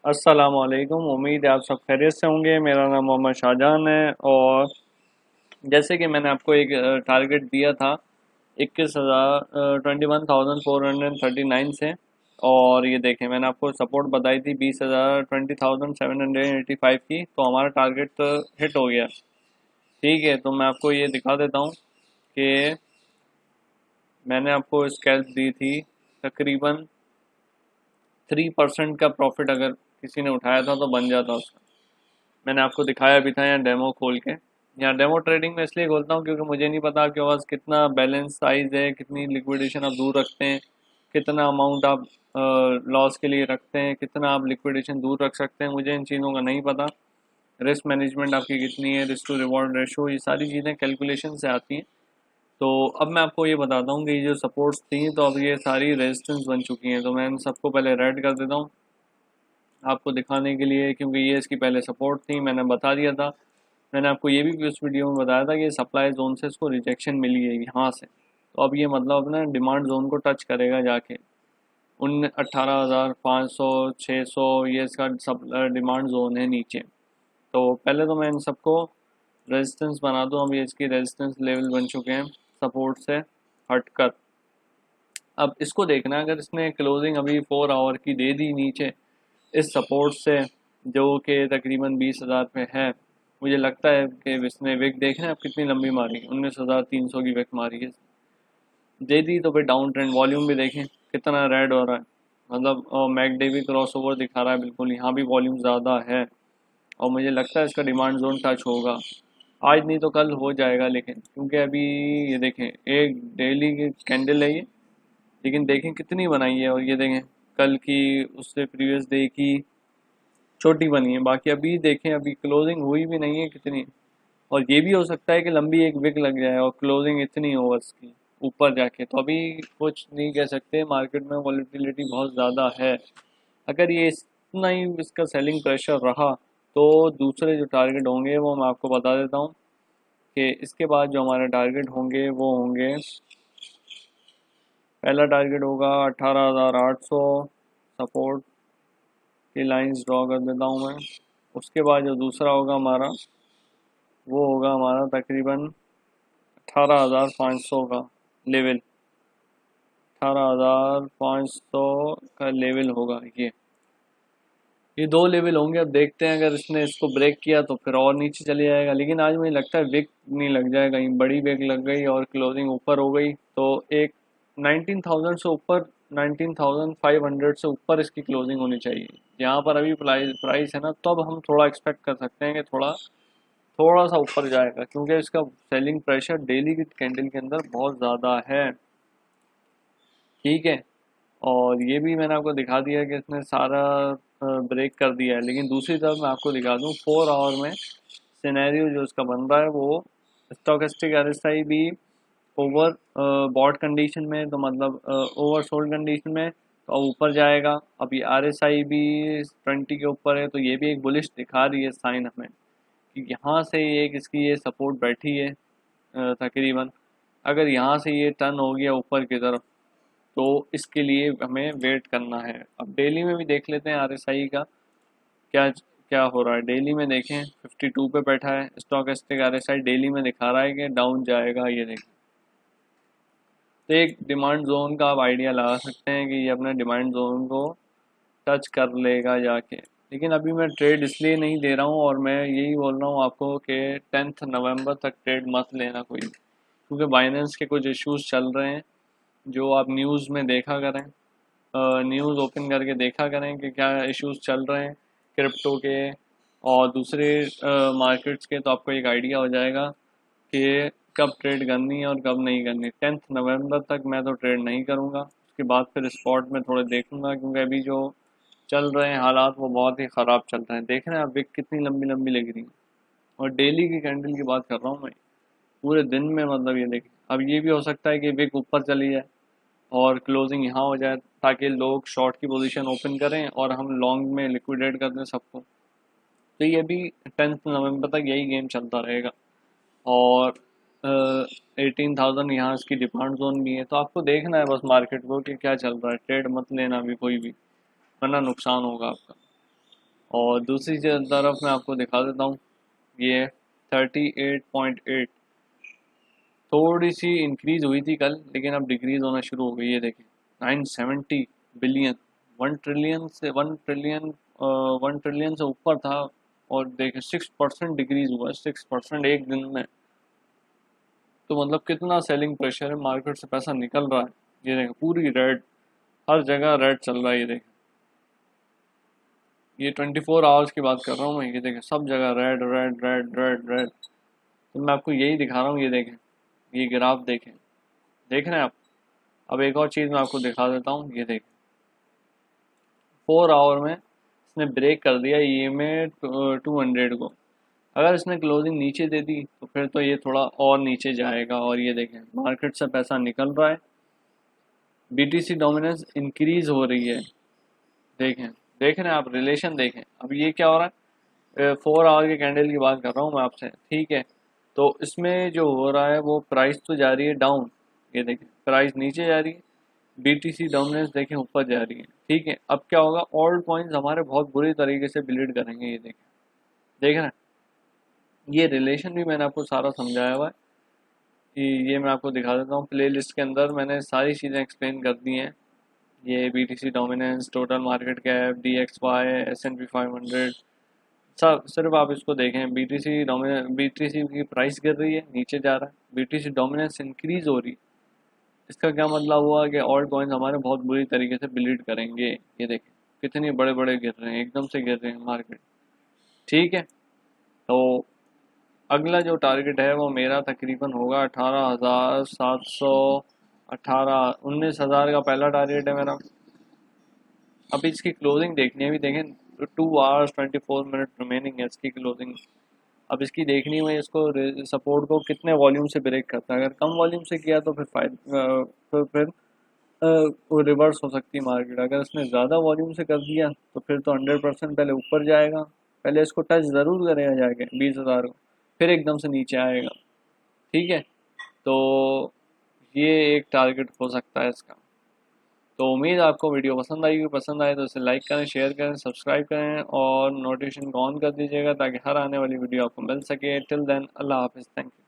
अस्सलाम वालेकुम। उम्मीद है आप सब खैरियत से होंगे। मेरा नाम मोहम्मद शाहजहान है और जैसे कि मैंने आपको एक टारगेट दिया था 21,439 से। और ये देखें, मैंने आपको सपोर्ट बताई थी 20,785 की, तो हमारा टारगेट तो हिट हो गया। ठीक है, तो मैं आपको ये दिखा देता हूँ कि मैंने आपको स्कैल्प दी थी तकरीबन 3% का प्रॉफिट अगर किसी ने उठाया था तो बन जाता उसका। मैंने आपको दिखाया भी था यहाँ डेमो खोल के। यहाँ डेमो ट्रेडिंग में इसलिए खोलता हूँ क्योंकि मुझे नहीं पता आपके पास कितना बैलेंस साइज है, कितनी लिक्विडेशन आप दूर रखते हैं, कितना अमाउंट आप लॉस के लिए रखते हैं, कितना आप लिक्विडेशन दूर रख सकते हैं। मुझे इन चीज़ों का नहीं पता। रिस्क मैनेजमेंट आपकी कितनी है, रिस्क टू रिवॉर्ड रेशो, ये सारी चीज़ें कैलकुलेशन से आती हैं। तो अब मैं आपको ये बताता हूँ कि ये जो सपोर्ट्स थी तो अब ये सारी रेजिस्टेंस बन चुकी हैं। तो मैं इन सबको पहले रेड कर देता हूँ आपको दिखाने के लिए, क्योंकि ये इसकी पहले सपोर्ट थी, मैंने बता दिया था। मैंने आपको ये भी उस वीडियो में बताया था कि सप्लाई जोन से इसको रिजेक्शन मिली है यहाँ से। तो अब ये मतलब अपना डिमांड जोन को टच करेगा जाके। 18,500 600 ये इसका सब डिमांड जोन है नीचे। तो पहले तो मैं इन सबको रेजिस्टेंस बना दूँ। अब ये इसकी रेजिस्टेंस लेवल बन चुके हैं सपोर्ट से हटकर। अब इसको देखना है, अगर इसने क्लोजिंग अभी 4 आवर की दे दी नीचे इस सपोर्ट से, जो कि तकरीबन 20,000 पे है, मुझे लगता है कि इसने विक देख रहे हैं आप कितनी लंबी मारी है, 19,300 की विक मारी है दे दी। तो फिर डाउन ट्रेंड वॉल्यूम भी देखें कितना रेड हो रहा है, मतलब मैकडे भी क्रॉस ओवर दिखा रहा है बिल्कुल। यहाँ भी वॉल्यूम ज़्यादा है और मुझे लगता है इसका डिमांड जोन टच होगा आज, नहीं तो कल हो जाएगा। लेकिन क्योंकि अभी ये देखें एक डेली की कैंडल है ये, लेकिन देखें कितनी बनाई है। और ये देखें कल की उससे प्रीवियस डे की छोटी बनी है। बाकी अभी देखें अभी क्लोजिंग हुई भी नहीं है कितनी। और ये भी हो सकता है कि लंबी एक विक लग जाए और क्लोजिंग इतनी हो इसकी ऊपर जाके। तो अभी कुछ नहीं कह सकते, मार्केट में वॉलेटिलिटी बहुत ज़्यादा है। अगर ये इतना ही इसका सेलिंग प्रेशर रहा तो दूसरे जो टारगेट होंगे वो मैं आपको बता देता हूँ कि इसके बाद जो हमारे टारगेट होंगे वो होंगे, पहला टारगेट होगा 18,800 सपोर्ट की लाइंस ड्रॉ कर देता हूँ मैं। उसके बाद जो दूसरा होगा हमारा वो होगा हमारा तकरीबन 18,500 का लेवल। 18,500 का लेवल होगा ये दो लेवल होंगे। अब देखते हैं, अगर इसने इसको ब्रेक किया तो फिर और नीचे चले जाएगा। लेकिन आज मुझे लगता है विक नहीं लग जाएगा, कहीं बड़ी विक लग गई और क्लोजिंग ऊपर हो गई तो एक 19,000 से ऊपर, 19,500 से ऊपर इसकी क्लोजिंग होनी चाहिए। यहाँ पर अभी प्राइस है ना, तो अब हम थोड़ा एक्सपेक्ट कर सकते हैं कि थोड़ा सा ऊपर जाएगा, क्योंकि इसका सेलिंग प्रेशर डेली की कैंडल के अंदर बहुत ज़्यादा है। ठीक है, और ये भी मैंने आपको दिखा दिया कि इसने सारा ब्रेक कर दिया है। लेकिन दूसरी तरफ मैं आपको दिखा दूँ 4 आवर में सिनेरियो जो इसका बन रहा है, वो स्टोकेस्टिक आरएसआई भी ओवर बॉट कंडीशन में, तो मतलब ओवर सोल्ड कंडीशन में, तो अब ऊपर जाएगा। अभी आरएसआई भी 20 के ऊपर है, तो ये भी एक बुलिश दिखा रही है साइन हमें कि यहाँ से एक इसकी ये सपोर्ट बैठी है तकरीबन। अगर यहाँ से ये टर्न हो गया ऊपर की तरफ तो इसके लिए हमें वेट करना है। अब डेली में भी देख लेते हैं आरएसआई का क्या क्या हो रहा है। डेली में देखें 52 पे बैठा है स्टॉकेस्टिक आरएसआई, डेली में दिखा रहा है कि डाउन जाएगा। ये देखें, तो एक डिमांड जोन का आप आइडिया लगा सकते हैं कि ये अपने डिमांड जोन को टच कर लेगा जाके। लेकिन अभी मैं ट्रेड इसलिए नहीं दे रहा हूँ और मैं यही बोल रहा हूँ आपको कि 10 नवंबर तक ट्रेड मत लेना कोई, क्योंकि बाइनेंस के कुछ इश्यूज चल रहे हैं जो आप न्यूज़ में देखा करें। न्यूज़ ओपन करके देखा करें कि क्या इश्यूज चल रहे हैं क्रिप्टो के और दूसरे मार्केट्स के, तो आपको एक आइडिया हो जाएगा कि कब ट्रेड करनी है और कब नहीं करनी। 10 नवंबर तक मैं तो ट्रेड नहीं करूँगा, उसके बाद फिर स्पॉट में थोड़े देखूँगा, क्योंकि अभी जो चल रहे हैं हालात वो बहुत ही ख़राब चल रहे हैं। देख रहे हैं आप विक कितनी लंबी लंबी लग रही है, और डेली की कैंडल की बात कर रहा हूँ मैं, पूरे दिन में। मतलब ये देखिए, अब ये भी हो सकता है कि विक ऊपर चली जाए और क्लोजिंग यहाँ हो जाए, ताकि लोग शॉर्ट की पोजीशन ओपन करें और हम लॉन्ग में लिक्विडेट कर दें सबको। तो ये भी 10 नवंबर तक यही गेम चलता रहेगा। और 18,000 यहाँ इसकी डिमांड जोन भी है, तो आपको देखना है बस मार्केट को कि क्या चल रहा है। ट्रेड मत लेना अभी कोई भी, वरना नुकसान होगा आपका। और दूसरी तरफ मैं आपको दिखा देता हूँ, ये 38.8 थोड़ी सी इंक्रीज हुई थी कल, लेकिन अब डिक्रीज होना शुरू हो गई है। देखिए 970 बिलियन, 1 ट्रिलियन से 1 ट्रिलियन से ऊपर था, और देखिए 6% डिक्रीज हुआ है, 6% एक दिन में। तो मतलब कितना सेलिंग प्रेशर है, मार्केट से पैसा निकल रहा है। ये देखें पूरी रेड, हर जगह रेड चल रहा है। ये देखें, ये 24 आवर्स की बात कर रहा हूँ मैं। ये देखें सब जगह red red red red red. तो मैं आपको यही दिखा रहा हूँ। ये देखें, ये ग्राफ देखें, देख रहे हैं आप। अब एक और चीज़ मैं आपको दिखा देता हूँ। ये देखें 4 आवर में इसने ब्रेक कर दिया ई में 200 को। अगर इसने क्लोजिंग नीचे दे दी तो फिर तो ये थोड़ा और नीचे जाएगा। और ये देखें मार्केट से पैसा निकल रहा है, बीटीसी डोमिनेंस इंक्रीज हो रही है। देखें, देख रहे हैं आप, रिलेशन देखें। अब ये क्या हो रहा है, 4 आवर के कैंडल की बात कर रहा हूँ मैं आपसे, ठीक है। तो इसमें जो हो रहा है वो प्राइस तो जा रही है डाउन, ये देखें प्राइस नीचे जा रही है, बीटीसी डोमिनेंस देखें ऊपर जा रही है, ठीक है। अब क्या होगा, ऑल्ट कॉइन्स हमारे बहुत बुरी तरीके से ब्लीड करेंगे। ये देखें, देख रहे हैं, ये रिलेशन भी मैंने आपको सारा समझाया हुआ है कि ये मैं आपको दिखा देता हूँ। प्ले लिस्ट के अंदर मैंने सारी चीज़ें एक्सप्लेन कर दी हैं। ये BTC dominance, total market cap, DXY, S&P 500, सब सिर्फ आप इसको देखें। बीटीसी की प्राइस गिर रही है, नीचे जा रहा है, बीटीसी डोमिनेंस इंक्रीज हो रही है। इसका क्या मतलब हुआ कि ऑल्ट कॉइन्स हमारे बहुत बुरी तरीके से ब्लीड करेंगे। ये देखें कितने बड़े बड़े गिर रहे हैं, एकदम से गिर रहे हैं मार्केट, ठीक है। तो अगला जो टारगेट है वो मेरा तकरीबन होगा 18,700, 19,000 का पहला टारगेट है मेरा। अभी इसकी क्लोजिंग देखनी है, अभी देखें 2 आवर्स 24 मिनट रिमेनिंग है इसकी क्लोजिंग। अब इसकी देखनी है इसको सपोर्ट को कितने वॉल्यूम से ब्रेक करता है। अगर कम वॉल्यूम से किया तो फिर फिर वो रिवर्स हो सकती है मार्केट। अगर इसने ज़्यादा वॉल्यूम से कर दिया तो फिर तो 100% पहले ऊपर जाएगा, पहले इसको टच ज़रूर करेगा जाके 20,000 को, फिर एकदम से नीचे आएगा, ठीक है। तो ये एक टारगेट हो सकता है इसका। तो उम्मीद है आपको वीडियो पसंद आएगी। पसंद आए तो इसे लाइक करें, शेयर करें, सब्सक्राइब करें और नोटिफिकेशन को ऑन कर दीजिएगा ताकि हर आने वाली वीडियो आपको मिल सके। टिल देन अल्लाह हाफिज़, थैंक यू।